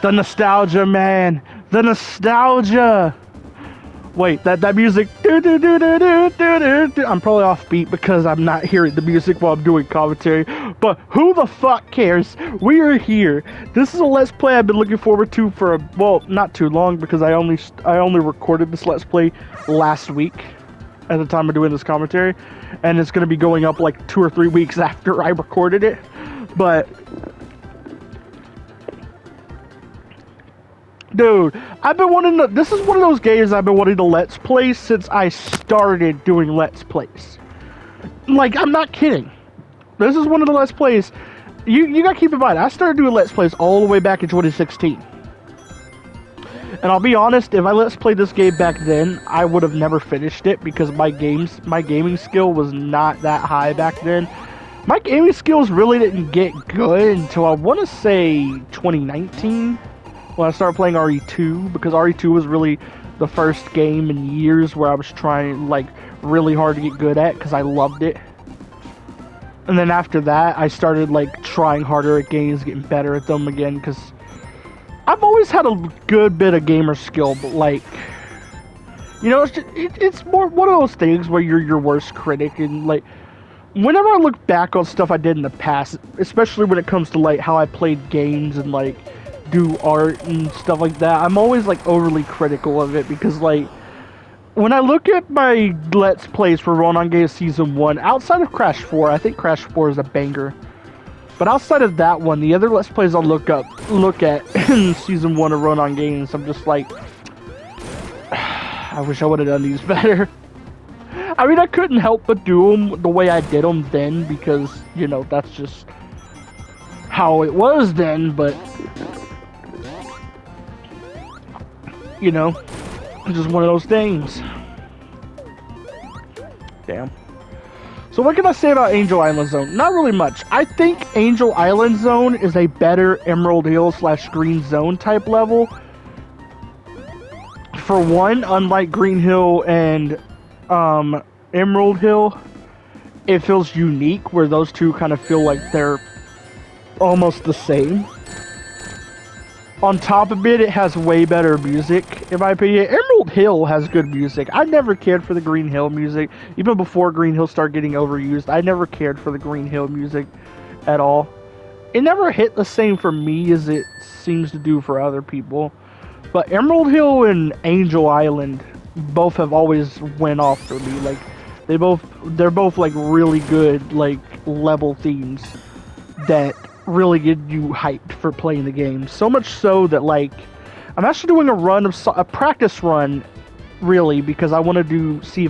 The nostalgia, man. The nostalgia. Wait, that music. I'm probably off beat because I'm not hearing the music while I'm doing commentary. But who the fuck cares? We are here. This is a Let's Play I've been looking forward to for not too long because I only recorded this Let's Play last week at the time of doing this commentary, and it's gonna be going up like 2 or 3 weeks after I recorded it. But dude, I've been wanting to. This is one of those games I've been wanting to Let's Play since I started doing Let's Plays. Like, I'm not kidding. This is one of the Let's Plays. You gotta keep in mind, I started doing Let's Plays all the way back in 2016. And I'll be honest, if I Let's Played this game back then, I would have never finished it because my gaming skill was not that high back then. My gaming skills really didn't get good until I want to say 2019. When I started playing RE2, because RE2 was really the first game in years where I was trying like really hard to get good at because I loved it. And then after that, I started like trying harder at games, getting better at them again, because I've always had a good bit of gamer skill, but like, you know, it's more one of those things where you're your worst critic. And like, whenever I look back on stuff I did in the past, especially when it comes to like how I played games and like do art and stuff like that, I'm always like overly critical of it because like when I look at my Let's Plays for Run On Games Season 1, outside of Crash 4, I think Crash 4 is a banger, but outside of that one, the other Let's Plays I'll look at in Season 1 of Run On Games, I'm just like, I wish I would have done these better. I mean, I couldn't help but do them the way I did them then because, you know, that's just how it was then, but you know, it's just one of those things. Damn. So what can I say about Angel Island Zone? Not really much. I think Angel Island Zone is a better Emerald Hill / Green Zone type level. For one, unlike Green Hill and Emerald Hill, it feels unique where those two kind of feel like they're almost the same. On top of it, it has way better music, in my opinion. Emerald Hill has good music. I never cared for the Green Hill music. Even before Green Hill started getting overused, I never cared for the Green Hill music at all. It never hit the same for me as it seems to do for other people. But Emerald Hill and Angel Island both have always went off for me. Like, they're both like really good, like, level themes that really get you hyped for playing the game. So much so that like I'm actually doing a practice run, really, because I want to see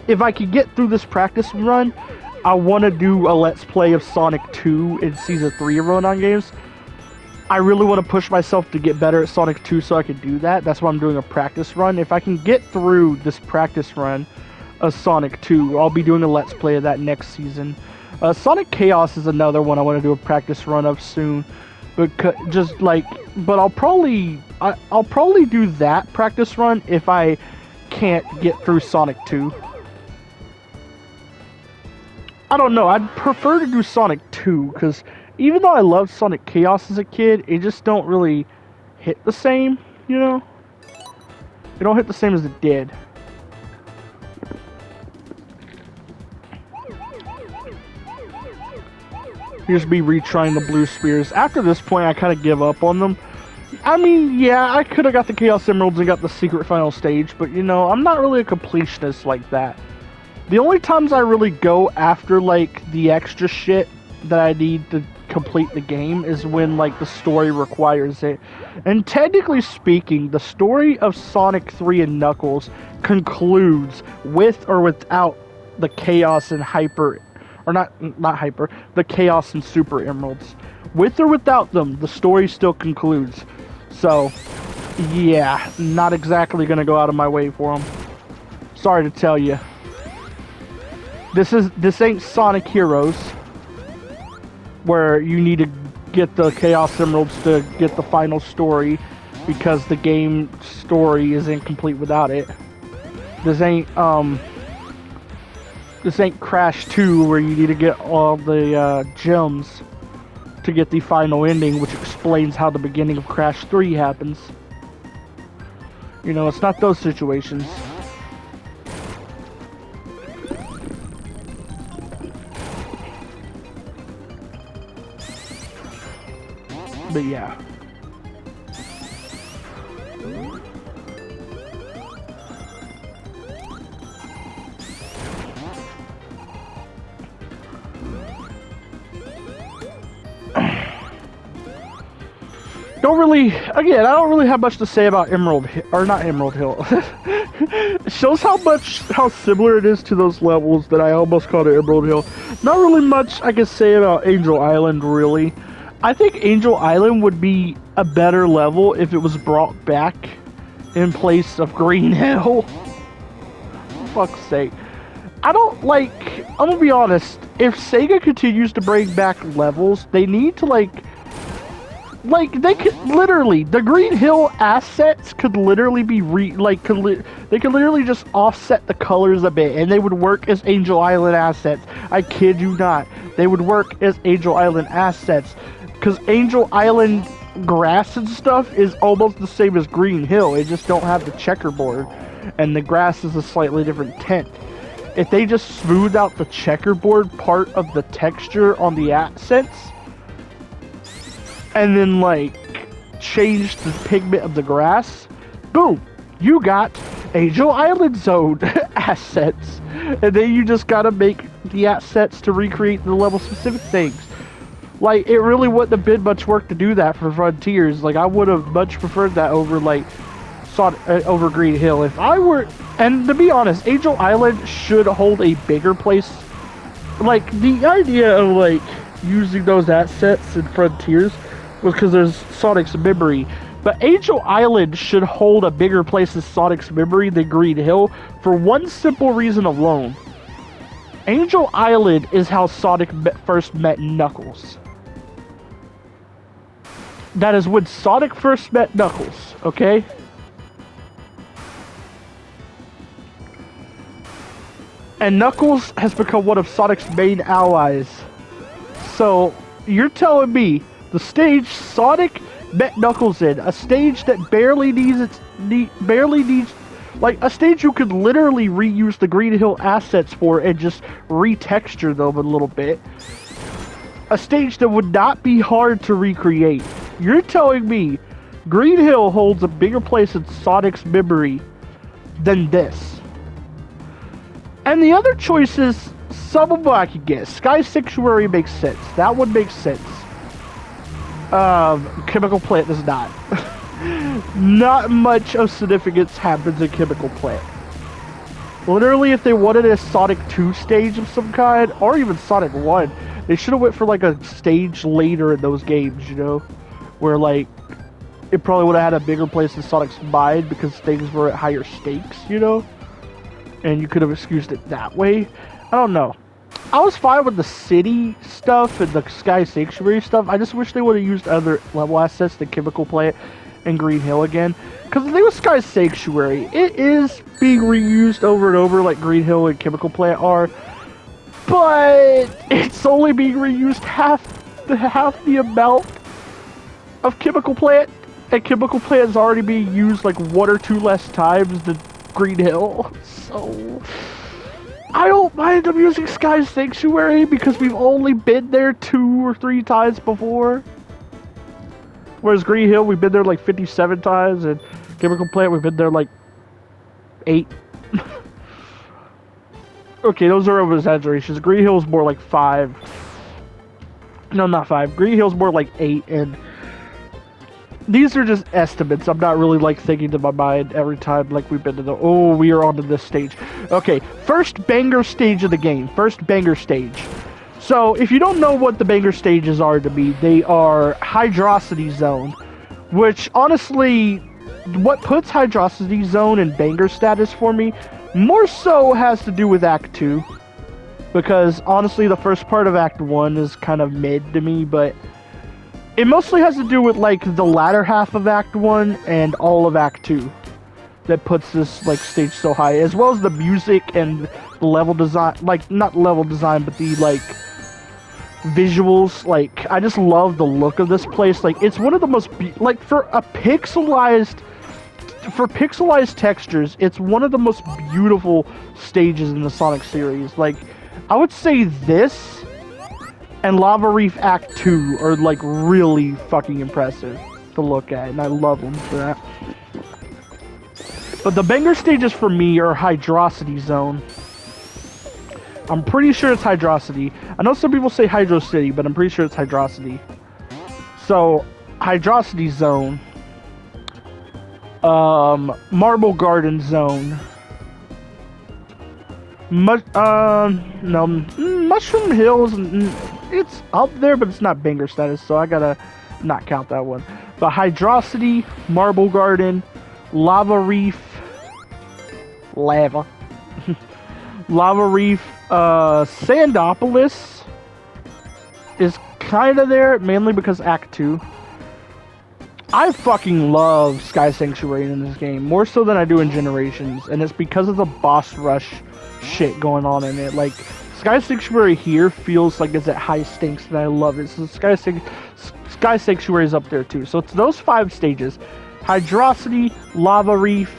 if I could get through this practice run. I want to do a Let's Play of Sonic 2 in Season 3 of Run On Games. I really want to push myself to get better at Sonic 2 so I can do that. That's why I'm doing a practice run. If I can get through this practice run of Sonic 2, I'll be doing a Let's Play of that next season. Sonic Chaos is another one I want to do a practice run of soon, but I'll probably do that practice run if I can't get through Sonic 2. I don't know, I'd prefer to do Sonic 2, because even though I loved Sonic Chaos as a kid, it just don't really hit the same, you know? It don't hit the same as it did. Just be retrying the blue spears. After this point, I kind of give up on them. I mean, yeah, I could have got the Chaos Emeralds and got the secret final stage, but you know, I'm not really a completionist like that. The only times I really go after like the extra shit that I need to complete the game is when like the story requires it. And technically speaking, the story of Sonic 3 and Knuckles concludes with or without the Chaos and Hyper, or not Hyper, the Chaos and Super Emeralds. With or without them, the story still concludes. So, yeah, not exactly gonna go out of my way for them. Sorry to tell you. This ain't Sonic Heroes, where you need to get the Chaos Emeralds to get the final story, because the game story is incomplete without it. This ain't Crash 2, where you need to get all the gems to get the final ending, which explains how the beginning of Crash 3 happens. You know, it's not those situations. But yeah. I don't really have much to say about Emerald Hill, or not Emerald Hill. It shows how similar it is to those levels that I almost called it Emerald Hill. Not really much I can say about Angel Island, really. I think Angel Island would be a better level if it was brought back in place of Green Hill. For fuck's sake. I'm gonna be honest, if Sega continues to bring back levels, they need to they could literally, the Green Hill assets could literally be they could literally just offset the colors a bit, and they would work as Angel Island assets. I kid you not. They would work as Angel Island assets, because Angel Island grass and stuff is almost the same as Green Hill. It just don't have the checkerboard, and the grass is a slightly different tint. If they just smooth out the checkerboard part of the texture on the assets, and then change the pigment of the grass, boom, you got Angel Island Zone assets. And then you just gotta make the assets to recreate the level specific things. It really wouldn't have been much work to do that for Frontiers. I would have much preferred that over over Green Hill. If I were, and to be honest, Angel Island should hold a bigger place. The idea of using those assets in Frontiers was because there's Sonic's memory, but Angel Island should hold a bigger place as Sonic's memory than Green Hill for one simple reason alone. Angel Island is how Sonic first met Knuckles. That is when Sonic first met Knuckles, okay? And Knuckles has become one of Sonic's main allies. So, you're telling me the stage Sonic met Knuckles in, a stage that barely needs a stage you could literally reuse the Green Hill assets for and just retexture them a little bit. A stage that would not be hard to recreate. You're telling me Green Hill holds a bigger place in Sonic's memory than this. And the other choices, some of them I could get. Sky Sanctuary makes sense. That one makes sense. Chemical Plant does not. Not much of significance happens in Chemical Plant. Literally, if they wanted a Sonic 2 stage of some kind, or even Sonic 1, they should have went for a stage later in those games, you know? Where it probably would have had a bigger place in Sonic's mind because things were at higher stakes, you know? And you could have excused it that way. I don't know. I was fine with the city stuff and the Sky Sanctuary stuff. I just wish they would have used other level assets than Chemical Plant and Green Hill again. Because the thing with Sky Sanctuary, it is being reused over and over like Green Hill and Chemical Plant are. But it's only being reused half the amount of Chemical Plant. And Chemical Plant is already being used 1 or 2 less times than Green Hill. So I don't mind them using Sky Sanctuary because we've only been there 2 or 3 times before. Whereas Green Hill, we've been there 57 times, and Chemical Plant, we've been there 8. Okay, those are over exaggerations. Green Hill's more 5. No, not 5. Green Hill's more 8, and these are just estimates. I'm not really thinking to my mind every time we've been to we are onto this stage. Okay, first banger stage of the game. First banger stage. So, if you don't know what the banger stages are to me, they are Hydrocity Zone, which honestly, what puts Hydrocity Zone in banger status for me more so has to do with Act 2, because honestly the first part of Act 1 is kind of mid to me, but it mostly has to do with the latter half of Act 1 and all of Act 2 that puts this stage so high, as well as the music and the level design, not level design, but visuals. Like, I just love the look of this place. Like, it's one of the most like for pixelized textures, it's one of the most beautiful stages in the Sonic series. Like, I would say this and Lava Reef Act 2 are like really fucking impressive to look at, and I love them for that. But the banger stages for me are Hydrocity Zone. I'm pretty sure it's Hydrocity. I know some people say Hydro City, but I'm pretty sure it's Hydrocity. So, Hydrocity Zone. Marble Garden Zone. No, Mushroom Hills. It's up there, but it's not banger status, so I gotta not count that one. But Hydrocity, Marble Garden, Lava Reef, Lava Reef, Sandopolis is kind of there, mainly because Act 2. I fucking love Sky Sanctuary in this game, more so than I do in Generations, and it's because of the boss rush shit going on in it. Like, Sky Sanctuary here feels like it's at high stakes, and I love it. So Sky Sanctuary is up there too. So it's those 5 stages: Hydrocity, Lava Reef,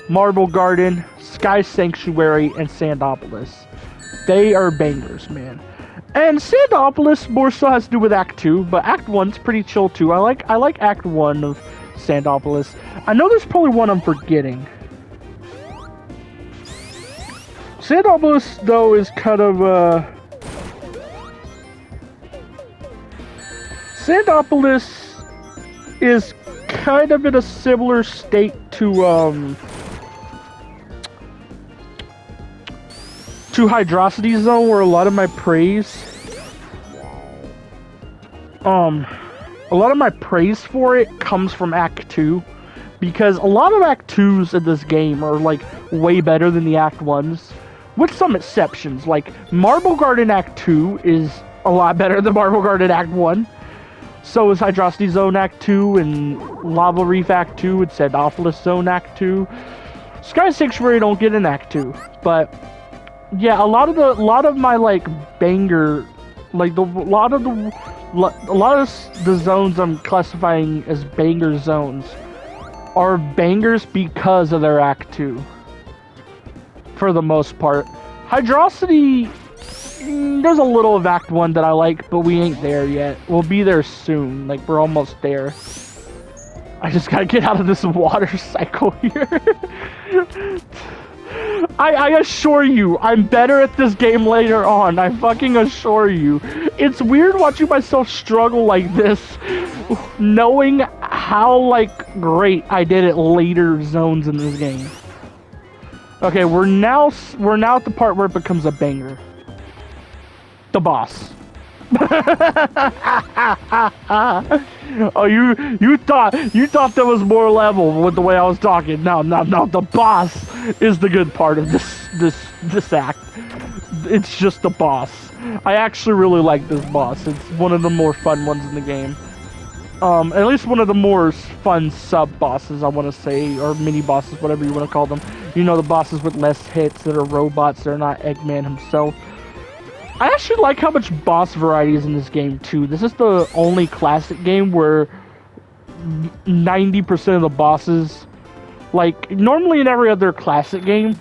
Marble Garden, Sky Sanctuary, and Sandopolis. They are bangers, man. And Sandopolis more so has to do with Act 2, but Act 1's pretty chill too. I like Act 1 of Sandopolis. I know there's probably one I'm forgetting. Sandopolis, though, is kind of, Sandopolis is kind of in a similar state to Hydrocity Zone, where a lot of my praise for it comes from Act 2, because a lot of Act 2s in this game are like way better than the Act 1s, with some exceptions. Like, Marble Garden Act 2 is a lot better than Marble Garden Act 1. So is Hydrocity Zone Act 2, and Lava Reef Act 2, and Sandopolis Zone Act 2. Sky Sanctuary don't get an Act 2, but yeah, a lot of my like banger, like a lot of the zones I'm classifying as banger zones are bangers because of their Act 2. For the most part, Hydrocity, there's a little of Act 1 that I like, but we ain't there yet. We'll be there soon. Like, we're almost there. I just gotta get out of this water cycle here. I assure you, I'm better at this game later on. I fucking assure you. It's weird watching myself struggle like this, knowing how, like, great I did at later zones in this game. Okay, we're now at the part where it becomes a banger. The boss. Oh, you thought there was more level with the way I was talking. No. The boss is the good part of this act. It's just the boss. I actually really like this boss. It's one of the more fun ones in the game. At least one of the more fun sub-bosses, I want to say, or mini-bosses, whatever you want to call them. You know, the bosses with less hits that are robots, they're not Eggman himself. I actually like how much boss variety is in this game, too. This is the only classic game where 90% of the bosses, like, normally in every other classic game,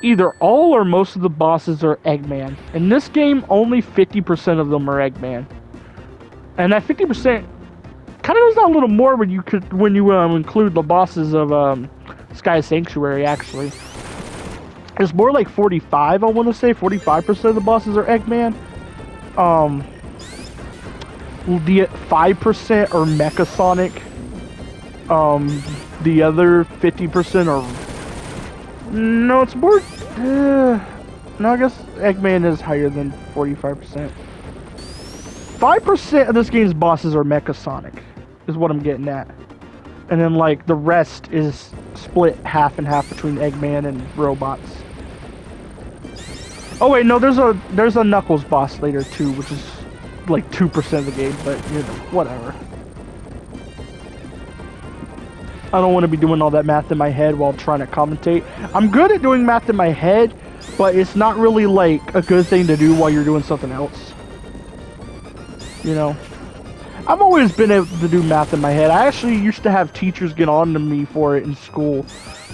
either all or most of the bosses are Eggman. In this game, only 50% of them are Eggman. And that 50% kind of goes down a little more when you include the bosses of Sky Sanctuary, actually. It's more like 45, I want to say. 45% of the bosses are Eggman. The 5% are Mecha Sonic. The other 50% are... No, it's more... no, I guess Eggman is higher than 45%. 5% of this game's bosses are Mecha Sonic, is what I'm getting at. And then, like, the rest is split half and half between Eggman and robots. Oh wait, no, there's a Knuckles boss later too, which is like 2% of the game, but you know, whatever. I don't want to be doing all that math in my head while trying to commentate. I'm good at doing math in my head, but it's not really like a good thing to do while you're doing something else. you know. I've always been able to do math in my head. I actually used to have teachers get on to me for it in school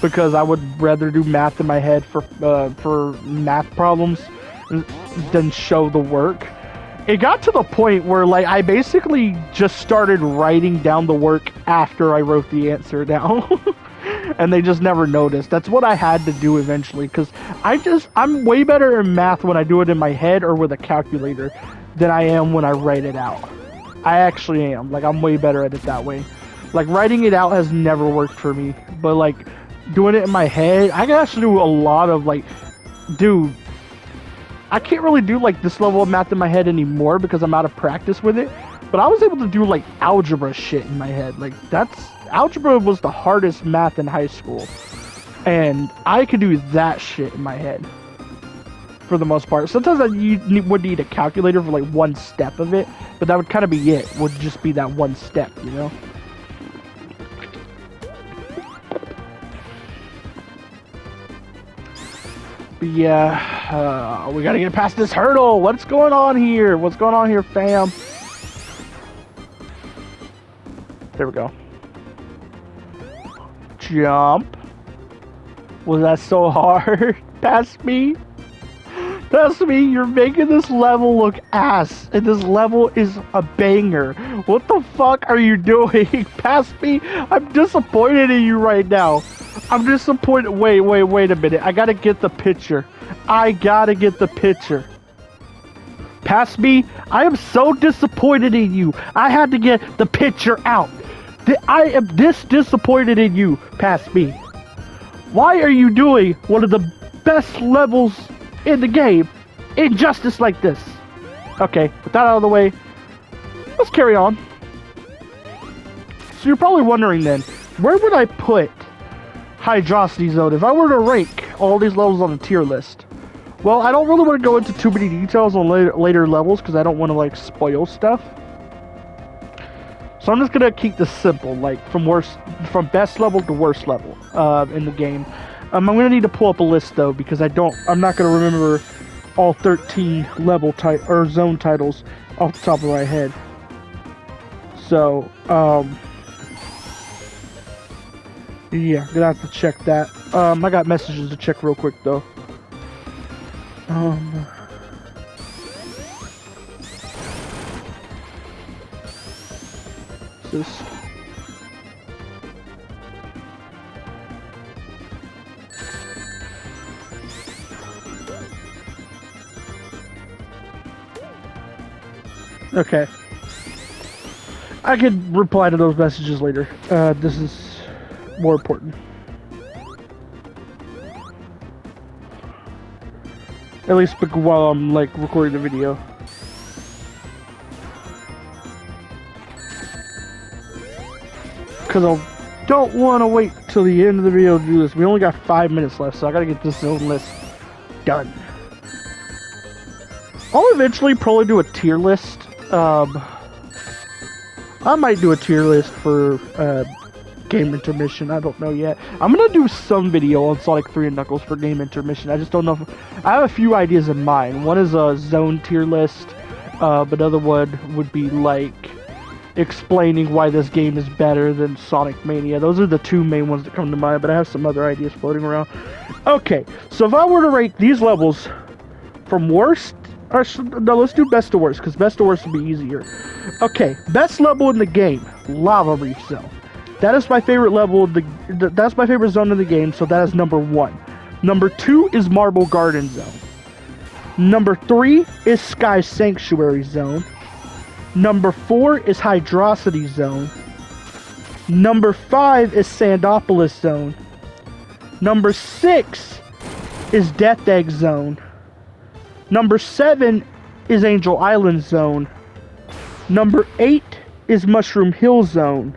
because I would rather do math in my head for math problems than show the work. It got to the point where like I basically just started writing down the work after I wrote the answer down. And they just never noticed. That's what I had to do eventually because I'm way better in math when I do it in my head or with a calculator than I am when I write it out. I actually am. Like, I'm way better at it that way. Like, writing it out has never worked for me. But, like, doing it in my head, I can actually do a lot of, like... Dude, I can't really do, like, this level of math in my head anymore because I'm out of practice with it. But I was able to do, like, algebra shit in my head. Like, algebra was the hardest math in high school. And I could do that shit in my head. For the most part. Sometimes would need a calculator for like one step of it, but that would kind of be it. Would just be that one step, you know? But yeah, we gotta get past this hurdle. What's going on here? What's going on here, fam? There we go. Jump. Was that so hard? Past me? That's me, you're making this level look ass, and this level is a banger. What the fuck are you doing? Past me? I'm disappointed in you right now. I'm disappointed. Wait a minute. I gotta get the picture. Past me? I am so disappointed in you. I had to get the picture out. I am this disappointed in you, past me. Why are you doing one of the best levels in the game, injustice like this? Okay, with that out of the way, let's carry on. So you're probably wondering then, where would I put Hydrocity Zone if I were to rank all these levels on the tier list? Well, I don't really want to go into too many details on later levels because I don't want to like spoil stuff. So I'm just gonna keep this simple, like from best level to worst level in the game. I'm gonna need to pull up a list though because I'm not gonna remember all 13 level or zone titles off the top of my head. So yeah, gonna have to check that. I got messages to check real quick though. This. Okay. I could reply to those messages later. This is more important. At least while I'm like recording the video. Because I don't want to wait till the end of the video to do this. We only got 5 minutes left, so I gotta get this zone list done. I'll eventually probably do a tier list. I might do a tier list for game intermission. I don't know yet. I'm gonna do some video on Sonic 3 and Knuckles for game intermission. I just don't know if I have a few ideas in mind. One is a zone tier list, but another one would be like explaining why this game is better than Sonic Mania. Those are the two main ones that come to mind, but I have some other ideas floating around. Okay, so if I were to rank these levels from worst, or no, let's do best to worst, because best to worst will be easier. Okay, best level in the game, Lava Reef Zone. That is my favorite level of that's my favorite zone in the game, so that is number 1. Number 2 is Marble Garden Zone. Number 3 is Sky Sanctuary Zone. Number 4 is Hydrocity Zone. Number 5 is Sandopolis Zone. Number 6 is Death Egg Zone. Number 7 is Angel Island Zone. Number 8 is Mushroom Hill Zone.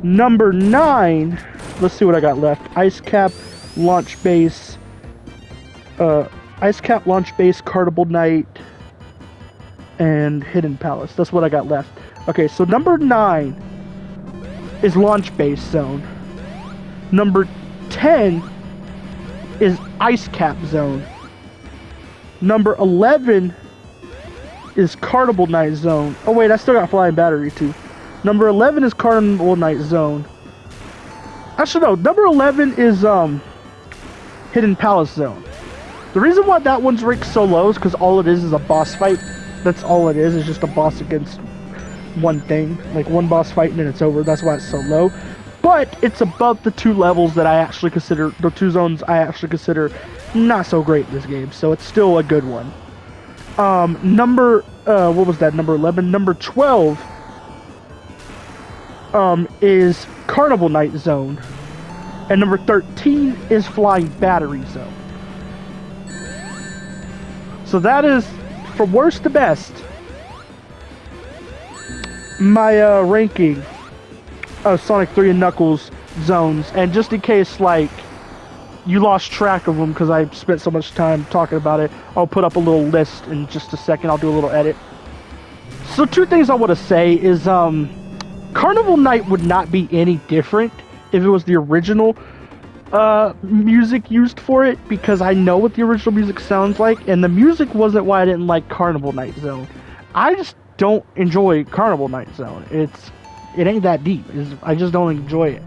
Number 9, let's see what I got left. Ice Cap Launch Base, Carnival Night, and Hidden Palace. That's what I got left. Okay, so number 9 is Launch Base Zone. Number 10 is Ice Cap Zone. Number 11 is Carnival Night Zone. Oh wait, I still got Flying Battery too. Number 11 is Carnival Night Zone. Actually no, number 11 is Hidden Palace Zone. The reason why that one's ranked so low is because all it is a boss fight. That's all it is just a boss against one thing. Like one boss fight and then it's over. That's why it's so low. But it's above the two levels that I actually consider, the two zones I actually consider not so great in this game. So it's still a good one. What was that? Number 11? Number 12 is Carnival Night Zone. And number 13 is Flying Battery Zone. So that is, from worst to best, my ranking of Sonic 3 and Knuckles zones. And just in case, like, you lost track of them because I spent so much time talking about it, I'll put up a little list in just a second. I'll do a little edit. So two things I want to say is, Carnival Night would not be any different if it was the original music used for it, because I know what the original music sounds like, and the music wasn't why I didn't like Carnival Night Zone. I just don't enjoy Carnival Night Zone. It ain't that deep. I just don't enjoy it.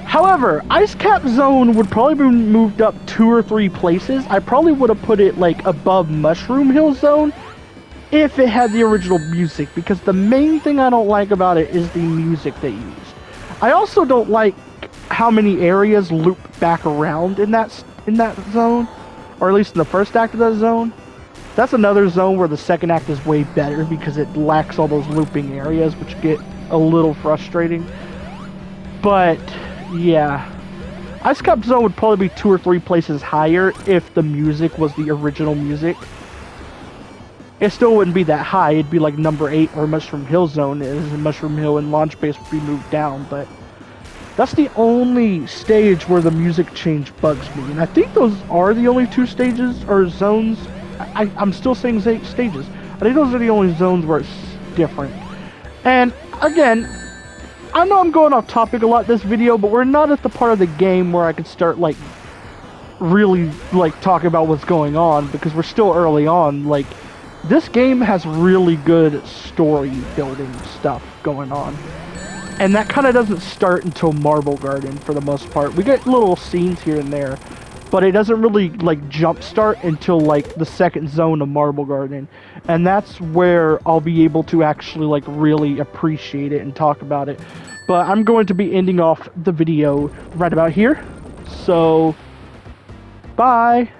However, Ice Cap Zone would probably be moved up 2 or 3 places. I probably would have put it like above Mushroom Hill Zone if it had the original music, because the main thing I don't like about it is the music they used. I also don't like how many areas loop back around in that zone, or at least in the first act of that zone. That's another zone where the second act is way better because it lacks all those looping areas, which get a little frustrating. But yeah, Ice Cap Zone would probably be 2 or 3 places higher if the music was the original music. It still wouldn't be that high. It'd be like number 8 or Mushroom Hill Zone is, and Mushroom Hill and Launch Base would be moved down, but that's the only stage where the music change bugs me. And I think those are the only 2 stages or zones. I'm still saying stages. I think those are the only zones where it's different. And again, I know I'm going off topic a lot this video, but we're not at the part of the game where I could start like really like talking about what's going on, because we're still early on. Like, this game has really good story building stuff going on. And that kind of doesn't start until Marble Garden for the most part. We get little scenes here and there, but it doesn't really like jump start until like the second zone of Marble Garden. And that's where I'll be able to actually like really appreciate it and talk about it. But I'm going to be ending off the video right about here. So, bye!